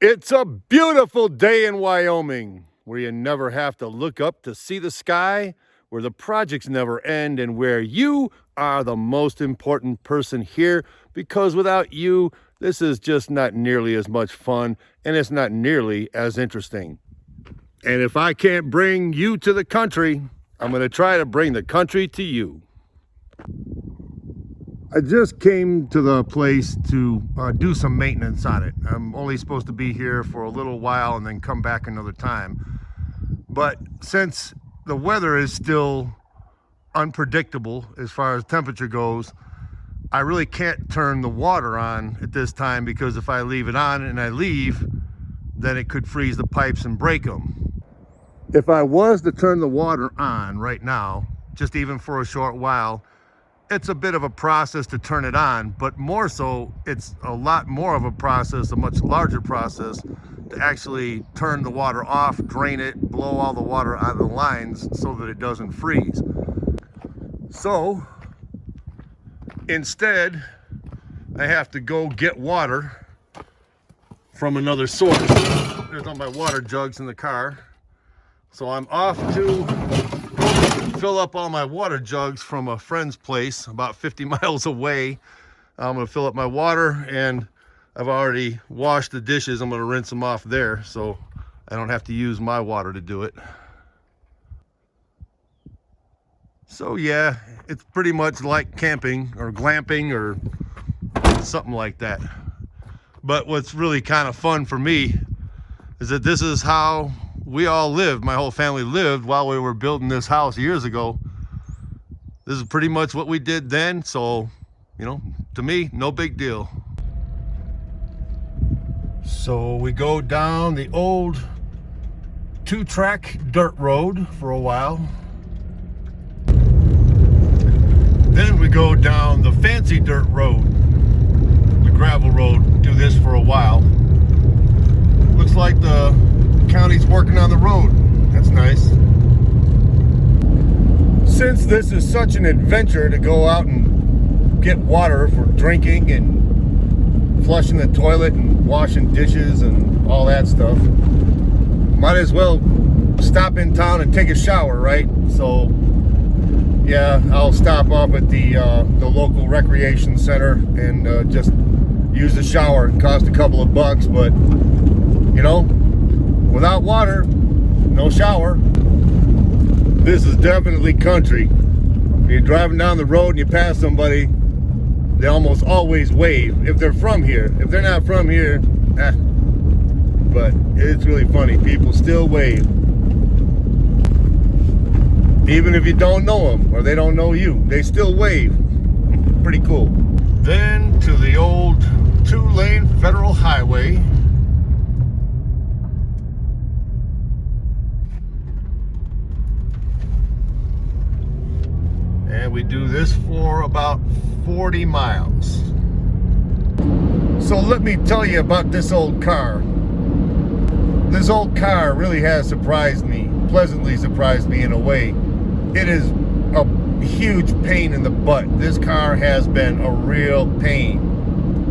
It's a beautiful day in Wyoming where you never have to look up to see the sky, where the projects never end, and where you are the most important person here because without you, this is just not nearly as much fun and it's not nearly as interesting. And if I can't bring you to the country, I'm going to try to bring the country to you. I just came to the place to do some maintenance on it. I'm only supposed to be here for a little while and then come back another time. But since the weather is still unpredictable as far as temperature goes, I really can't turn the water on at this time because if I leave it on and I leave, then it could freeze the pipes and break them. If I was to turn the water on right now, just even for a short while, it's a bit of a process to turn it on, but more so, it's a lot more of a process, a much larger process to actually turn the water off, drain it, blow all the water out of the lines so that it doesn't freeze. So instead, I have to go get water from another source. There's all my water jugs in the car. So I'm off to fill up all my water jugs from a friend's place about 50 miles away. I'm gonna fill up my water and I've already washed the dishes. I'm gonna rinse them off there so I don't have to use my water to do it. So yeah, it's pretty much like camping or glamping or something like that. But what's really kind of fun for me is that this is how we all lived, my whole family lived while we were building this house years ago. This is pretty much what we did then, so, you know, to me, no big deal. So we go down the old 2-track dirt road for a while. Then we go down the fancy dirt road, the gravel road, do this for a while. Looks like the county's working on the road. That's nice. Since this is such an adventure to go out and get water for drinking and flushing the toilet and washing dishes and all that stuff, might as well stop in town and take a shower, right? So yeah, I'll stop off at the local recreation center and just use the shower. It costs a couple of bucks, but you know, without water, no shower. This is definitely country. When you're driving down the road and you pass somebody, they almost always wave if they're from here. If they're not from here, but it's really funny. People still wave. Even if you don't know them or they don't know you, they still wave. Pretty cool. Then to the old 2-lane federal highway. And we do this for about 40 miles. So let me tell you about this old car. This old car really has surprised me, pleasantly surprised me in a way. It is a huge pain in the butt. This car has been a real pain.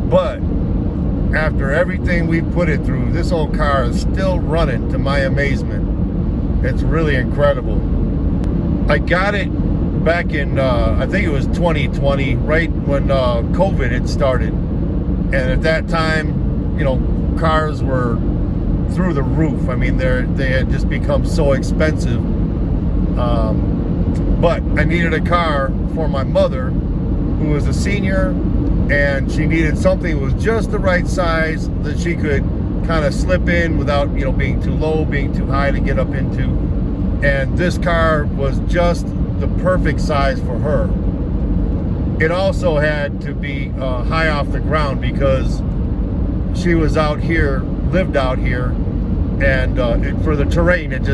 But after everything we put it through, this old car is still running to my amazement. It's really incredible. I got it back in, I think it was 2020, right when COVID had started. And at that time, you know, cars were through the roof. I mean, they had just become so expensive. But I needed a car for my mother, who was a senior, and she needed something that was just the right size that she could kind of slip in without, you know, being too low, being too high to get up into. And this car was just the perfect size for her. It also had to be high off the ground because she was out here, lived out here, and for the terrain, it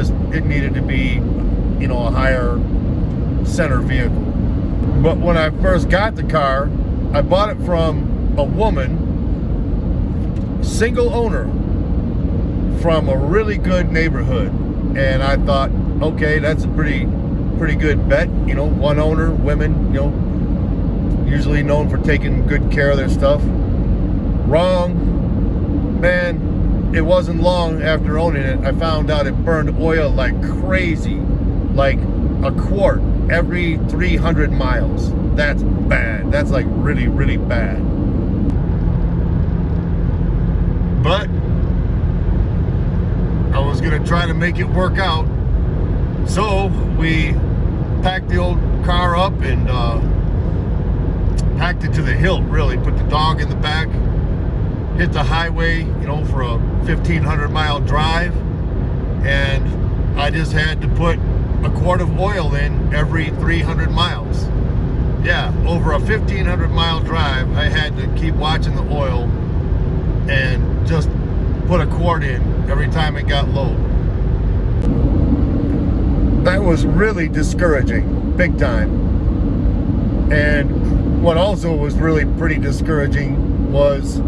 needed to be, you know, a higher center vehicle. But when I first got the car, I bought it from a woman, single owner, from a really good neighborhood, and I thought, okay, that's a pretty good bet. You know, one owner, women, you know, usually known for taking good care of their stuff. Wrong, man. it wasn't long after owning it, I found out it burned oil like crazy, like a quart every 300 miles. That's bad. That's like really, really bad. But I was gonna try to make it work out. So we packed the old car up and packed it to the hilt, really. Put the dog in the back, hit the highway, you know, for a 1,500 mile drive. And I just had to put a quart of oil in every 300 miles. Yeah, over a 1,500 mile drive, I had to keep watching the oil and just put a quart in every time it got low. That was really discouraging, big time. And what also was really pretty discouraging was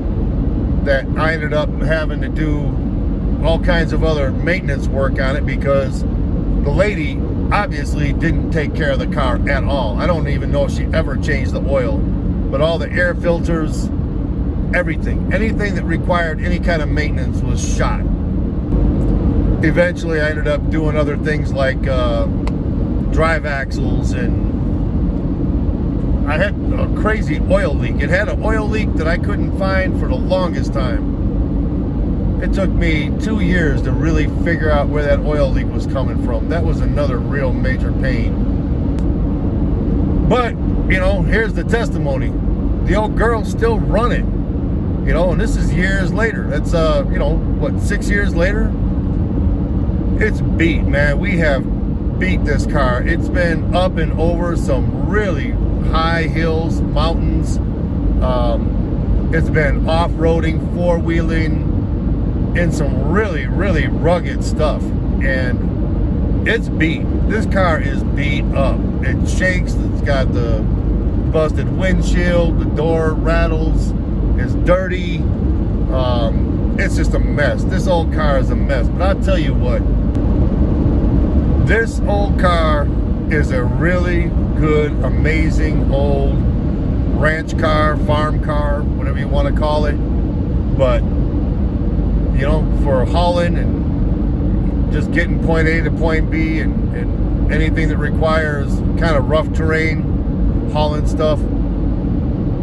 that I ended up having to do all kinds of other maintenance work on it because the lady obviously didn't take care of the car at all. I don't even know if she ever changed the oil, but all the air filters, everything, anything that required any kind of maintenance was shot. Eventually I ended up doing other things like drive axles, and I had a crazy oil leak. It had an oil leak that I couldn't find for the longest time. It took me 2 years to really figure out where that oil leak was coming from. That was another real major pain. But, you know, here's the testimony. The old girl's still running. You know, and this is years later. That's, you know, what, 6 years later? It's beat, man. We have beat this car. It's been up and over some really high hills, mountains. It's been off-roading, four-wheeling, in some really, really rugged stuff. And it's beat. This car is beat up. It shakes. It's got the busted windshield. The door rattles. It's dirty. It's just a mess. This old car is a mess. But I'll tell you what, this old car is a really good, amazing old ranch car, farm car, whatever you want to call it. But, you know, for hauling and just getting point A to point B and anything that requires kind of rough terrain, hauling stuff,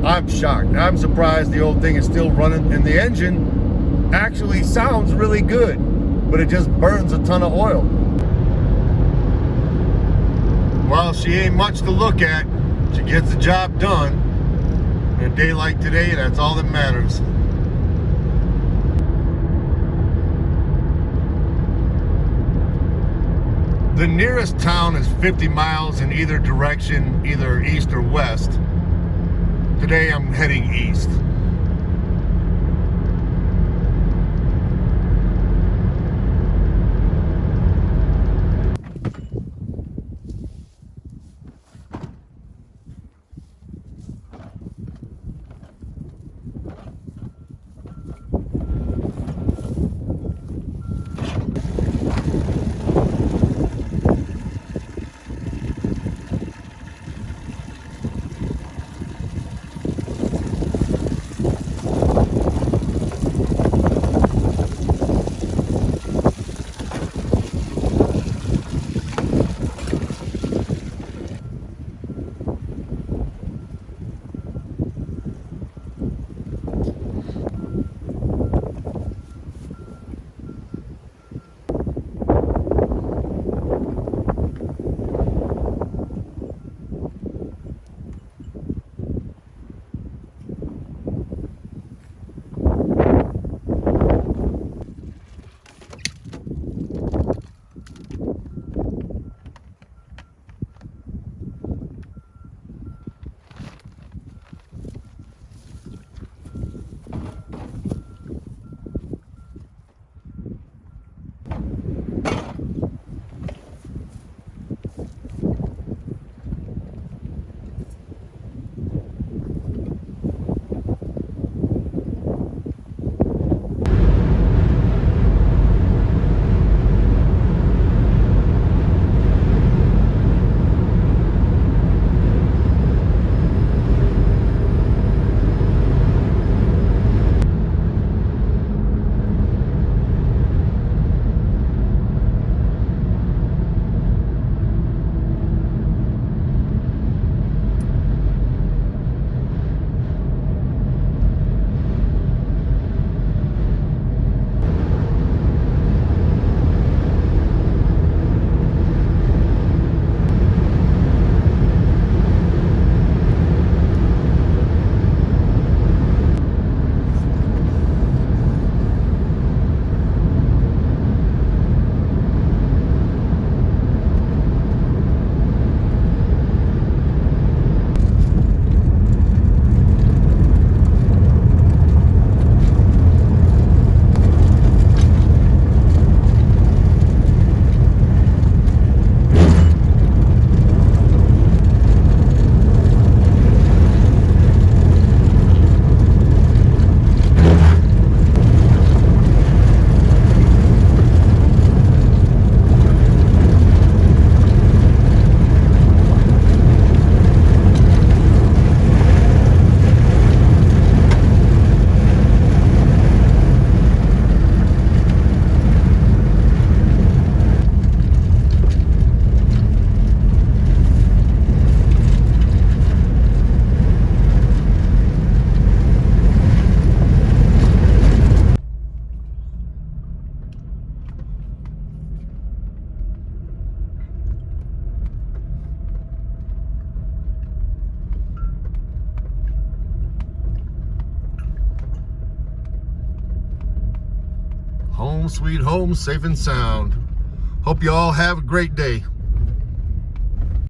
I'm shocked. I'm surprised the old thing is still running, and the engine actually sounds really good, but it just burns a ton of oil. Well, she ain't much to look at. She gets the job done. On a day like today, that's all that matters. The nearest town is 50 miles in either direction, either east or west. Today I'm heading east. home, sweet home, safe and sound. Hope you all have a great day.